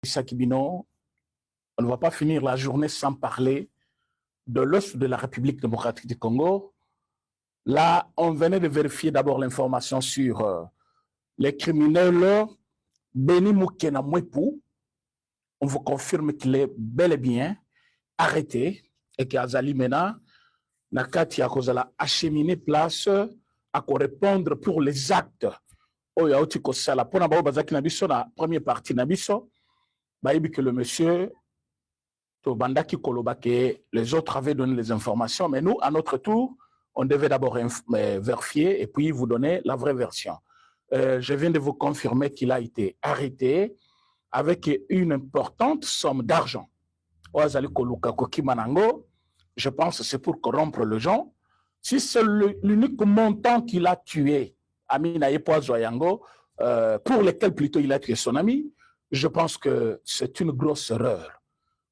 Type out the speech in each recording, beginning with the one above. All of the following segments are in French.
Sakibino, on ne va pas finir la journée sans parler de l'os de la République démocratique du Congo. Là, on venait de vérifier d'abord l'information sur les criminels Beni Moukena Mwepu. On vous confirme qu'il est bel et bien arrêté et qu'Azali Mena Nakati a acheminé place à répondre pour les actes. Oyaoti Kosala, pour la première partie Nabiso, que le monsieur Bandaki Kolobake, les autres avaient donné les informations, mais nous, à notre tour, on devait d'abord vérifier et puis vous donner la vraie version. Je viens de vous confirmer qu'il a été arrêté avec une importante somme d'argent. Je pense que c'est pour corrompre les gens. Si c'est l'unique montant qu'il a tué, Amina Zoyango, pour lequel plutôt il a tué son ami, je pense que c'est une grosse erreur.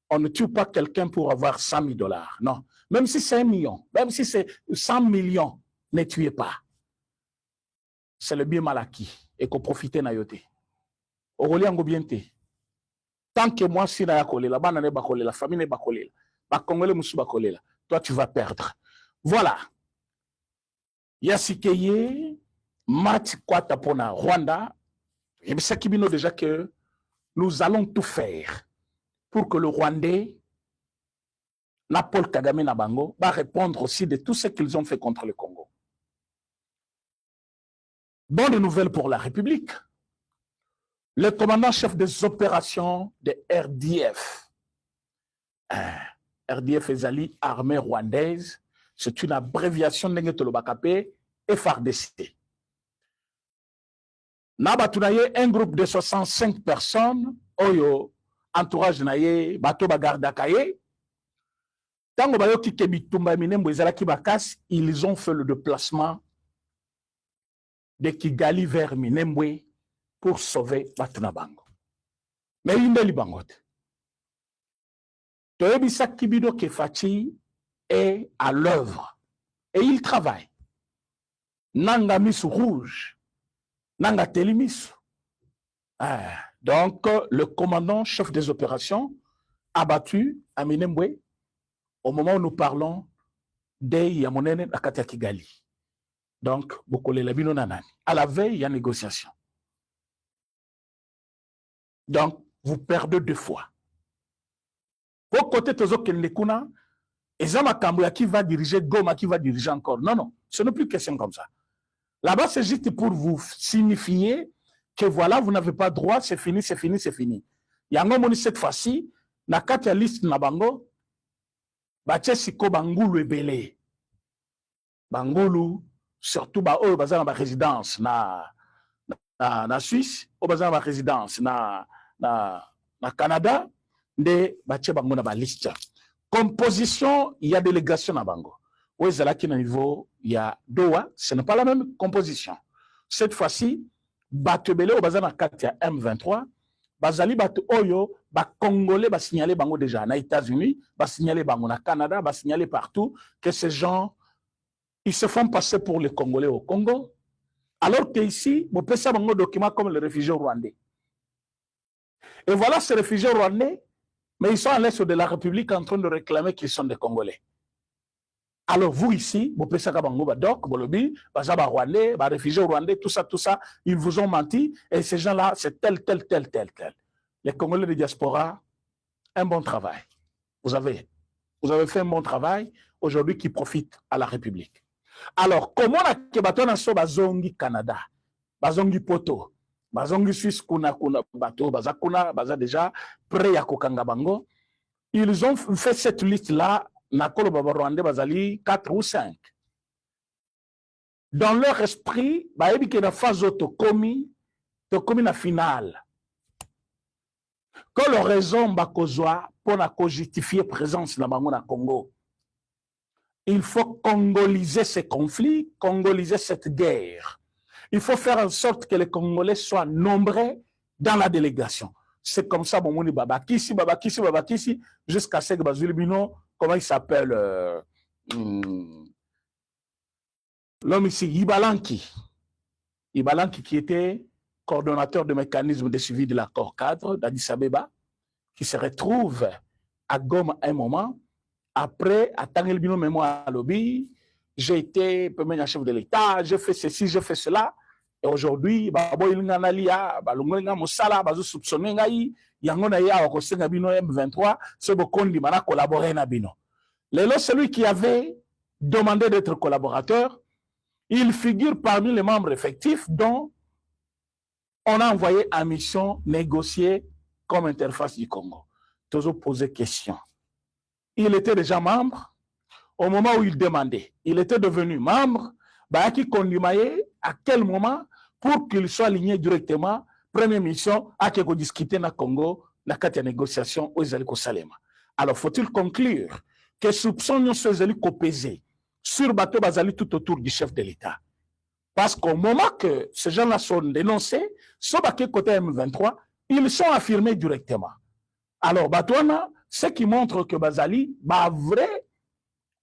On ne tue pas quelqu'un pour avoir 100 000 $. Non. Même si c'est 1 million, même si c'est 100 millions, ne tuez pas. C'est le bien mal acquis et qu'on profite nayote. Oroliango biente. Tant que moi, si la famille n'est pas collée, toi, tu vas perdre. Voilà. Yasikeye, Mati Kwata Pona, Rwanda, et ça qui dit déjà que nous allons tout faire pour que le Rwandais, Paul Kagame Nabango, va répondre aussi de tout ce qu'ils ont fait contre le Congo. Bonne nouvelle pour la République. Le commandant-chef des opérations de RDF, RDF Ezali, armée rwandaise, c'est une abréviation de FARDC. Nabatunaye, un groupe de 65 personnes, Oyo, entourage naye, bato bagarda kaye. Tango bayoki kebitumba minembo ezalaki bakas, ils ont fait le déplacement de Kigali vers Minembwe pour sauver Batunabango. Mais il n'est pas Toyebisa Kibido Kefachi est à l'œuvre et il travaille. Nanga Misu Rouge, Nanga Telimisu. Donc, le commandant chef des opérations abattu à Minembwe au moment où nous parlons de Yamonene Akata Kigali. Donc, Bokole Labino Nanani. À la veille, il y a négociation. Donc, vous perdez 2 fois. Au côté Tozo Kendekuna, Ezama Kambuya qui va diriger, Goma qui va diriger encore. Non, non, ce n'est plus question comme ça. Là-bas, c'est juste pour vous signifier que voilà, vous n'avez pas droit, c'est fini, c'est fini, c'est fini. Yango moni cette fois-ci, na kati ya liste na bango, bache siko bangulu ebele. Bangulu, surtout ba oyo baza na ba résidence na Suisse, oyo baza na ba résidence na Canada, nde bache bango na ba liste. Composition, il y a délégation na bango. Oyo ezalaki na niveau ya Doha, ce n'est pas la même composition. Cette fois-ci, bato ebele oyo baza na kati ya M23, bazali bato oyo ba Congolais ba signalé bango déjà na États-Unis, ba signalé bango na Canada, ba signalé partout que ces gens ils se font passer pour les Congolais au Congo, alors qu'ici, on peut savoir un document comme les réfugiés rwandais. Et voilà ces réfugiés rwandais, mais ils sont à l'est de la République en train de réclamer qu'ils sont des Congolais. Alors vous ici, vous pouvez savoir doc, bolobi, bazaba rwandais, réfugiés rwandais, tout ça, ils vous ont menti, et ces gens-là, c'est tel. Les Congolais de diaspora, un bon travail. Vous avez fait un bon travail, aujourd'hui qui profite à la République. Alors, comment la Kebaton so bazongi Canada, bazongi Poto, bazongi Suisse kuna bato, baza déjà prêt à kokanga bango. Ils ont fait cette liste-là, nakolo babarwande bazali 4 ou 5. Dans leur esprit, baebi ke na phase tokomi na finale. Que leur raison bakozwa pour na justifier présence na bango na Congo. Il faut congoliser ces conflits, congoliser cette guerre. Il faut faire en sorte que les Congolais soient nombreux dans la délégation. C'est comme ça, mon Babakisi, jusqu'à ce que Bazulibino, comment il s'appelle l'homme ici, Ibalanki. Ibalanki qui était coordonnateur de mécanisme de suivi de l'accord cadre d'Addis Abeba. qui se retrouve à Goma à un moment, après, à Tangel Bino Mémoire à Lobby, j'ai été premier chef de l'État, j'ai fait ceci, j'ai fait cela. Et aujourd'hui, M23, celui qui avait demandé d'être collaborateur, il figure parmi les membres effectifs dont on a envoyé en mission négocier comme interface du Congo. Toujours poser question. Il était déjà membre au moment où il demandait. Il était devenu membre. Qui conduisait à quel moment pour qu'il soit aligné directement première mission à qui discuter dans le Congo dans la négociation aux Zaliko Salema. Alors faut-il conclure que soupçons sont pesés sur bateau bazali tout autour du chef de l'État. Parce qu'au moment que ces gens-là sont dénoncés, sur le côté M23, ils sont affirmés directement. Alors, Batouana, ce qui montre que Bazali, un vrai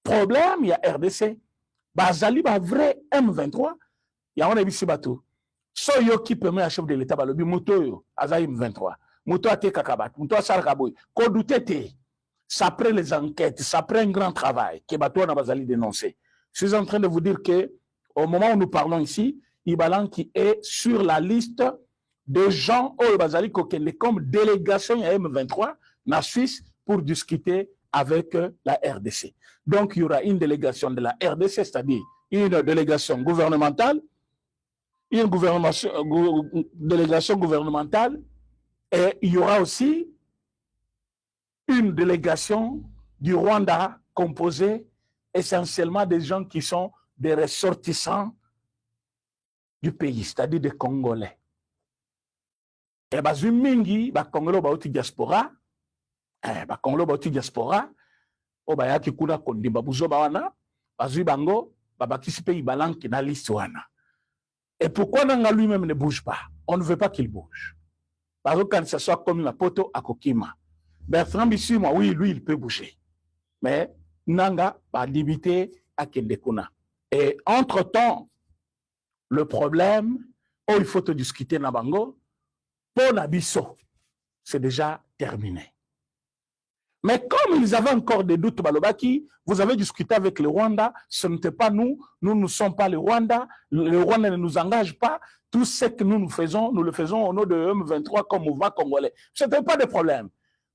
problème, il y a RDC. Bazali, un vrai M23, il y a un ici bateau. So yo qui permet à chef de l'État, le moto yo, Azaï M23. Moto a été kakabat, moto a sarkaboy. Kodouté, ça prend les enquêtes, ça prend un grand travail que Batouana Bazali dénoncé. Je suis en train de vous dire que au moment où nous parlons ici, Ibalan qui est sur la liste de gens au Bazali Kokende comme délégation à M23 en Suisse pour discuter avec la RDC. Donc il y aura une délégation de la RDC, c'est-à-dire une délégation gouvernementale, délégation gouvernementale, et il y aura aussi une délégation du Rwanda composée essentiellement des gens qui sont des ressortissants du pays, c'est-à-dire des Congolais. Et Bazumingi, Congolais bauti diaspora, Congolais bauti diaspora, Obayaki kuna kondi babuzo bawana, Bazubango, Babakisi pays balanki na liste wana. Et pourquoi Nanga lui-même ne bouge pas? On ne veut pas qu'il bouge. Parce que quand ça soit comme la poto à Kokima, Bertrand Bissuma, oui, lui, il peut bouger. Mais Nanga va limiter à Kendekuna. Et entre-temps, le problème, il faut te discuter Nabango, pour Nabiso, c'est déjà terminé. Mais comme ils avaient encore des doutes, Balobaki, vous avez discuté avec le Rwanda, ce n'était pas nous ne sommes pas le Rwanda ne nous engage pas, tout ce que nous faisons, nous le faisons au nom de M23 comme mouvement congolais. Ce n'était pas de problème.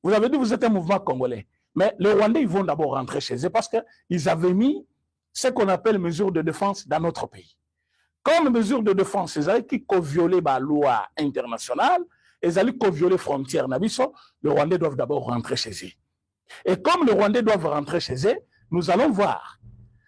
Vous avez dit que vous êtes un mouvement congolais. Mais les Rwandais, ils vont d'abord rentrer chez eux parce qu'ils avaient mis ce qu'on appelle mesure de défense dans notre pays. Comme mesure de défense, ils avaient qui violé la loi internationale, ils allaient violer les frontières. Les Rwandais doivent d'abord rentrer chez eux. Et comme les Rwandais doivent rentrer chez eux, nous allons voir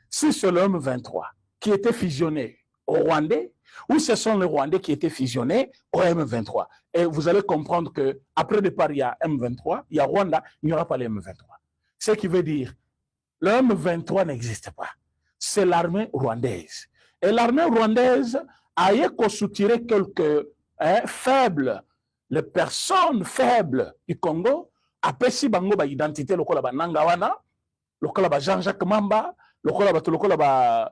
si c'est le M23 qui était fusionné au Rwandais ou ce sont les Rwandais qui étaient fusionnés au M23. Et vous allez comprendre qu'après le départ, il y a M23, il y a Rwanda, il n'y aura pas le M23. Ce qui veut dire le M23 n'existe pas. C'est l'armée rwandaise. Et l'armée rwandaise a soutenu quelques faibles, les personnes faibles du Congo, apesi bango ba identité lokola ba Nangawana, lokola ba Jean-Jacques Mamba, lokola ba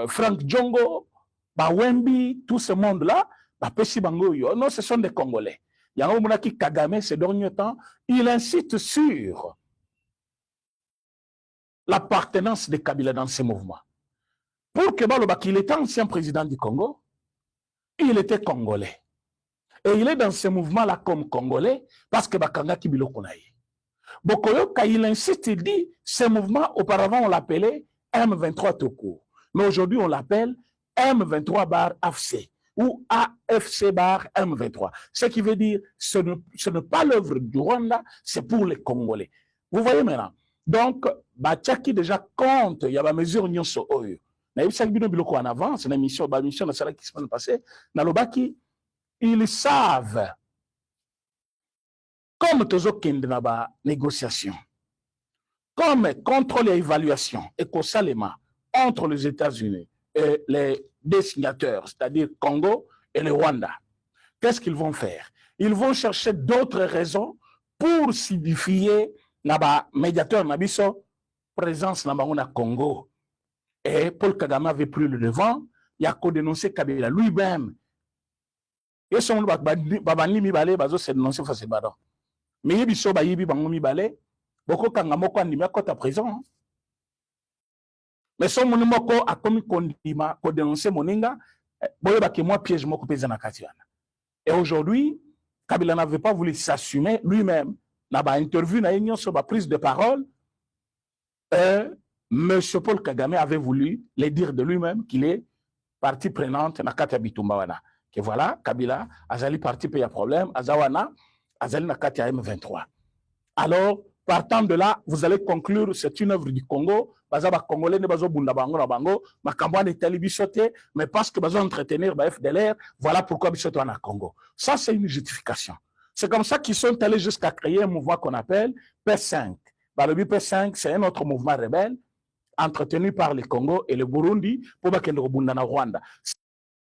Frank Djongo, ba Wembi, tout ce monde-là, ba pesi bango yo. Non, ce sont des Congolais. Yango Mounaki Kagame, ces derniers temps, il incite sur l'appartenance de Kabila dans ces mouvements. Pour que Baloba, qu'il était ancien président du Congo, il était Congolais. Et il est dans ce mouvement-là comme Congolais parce que Bakanga Kibilo Konaï. Bokoyo, quand il insiste, il dit, ce mouvement, auparavant, on l'appelait M23 tout court. Mais aujourd'hui, on l'appelle M23 bar AFC ou AFC bar M23. Ce qui veut dire, ce n'est pas l'œuvre du Rwanda, c'est pour les Congolais. Vous voyez maintenant. Donc, Bachaki déjà compte, il y a la mesure Nyonso Oyo. En avance, une émission qui s'est passée, ils savent, comme toujours qu'il y a des négociations, comme contrôle et évaluation, et entre les États-Unis et les deux signataires, c'est-à-dire Congo et le Rwanda, qu'est-ce qu'ils vont faire? Ils vont chercher d'autres raisons pour signifier la médiateur Nabiso présence dans le Congo. Et Paul Kagame avait pris le devant, il a dénoncé Kabila lui-même. Et son babani mi balé bazo c'est dénoncé face badon. Mais biso ba yibi bango mibale, boko kanga moko andimi akota prison. Mais son moko a commis kondima, ko dénoncer moninga, boye ba ke moi piège moko pesa na katiana. Et aujourd'hui, Kabila n'avait pas voulu s'assumer lui-même. N'a pas interview na union sur ma prise de parole. M. Paul Kagame avait voulu le dire de lui-même qu'il est partie prenante na kati bitumbawana. Que voilà, Kabila azali parti paye problème, azawana azali na kati M23. Alors, partant de là, vous allez conclure c'est une œuvre du Congo. Bazaba Congolais ne bazo bunda bango na bango, makambwane tali bisote, mais parce que bazo entretenir ba FDLR, voilà pourquoi bisote en Congo. Ça c'est une justification. C'est comme ça qu'ils sont allés jusqu'à créer un mouvement qu'on appelle P5. Le P5, c'est un autre mouvement rebelle entretenu par le Congo et le Burundi pour bakende bunda na Rwanda.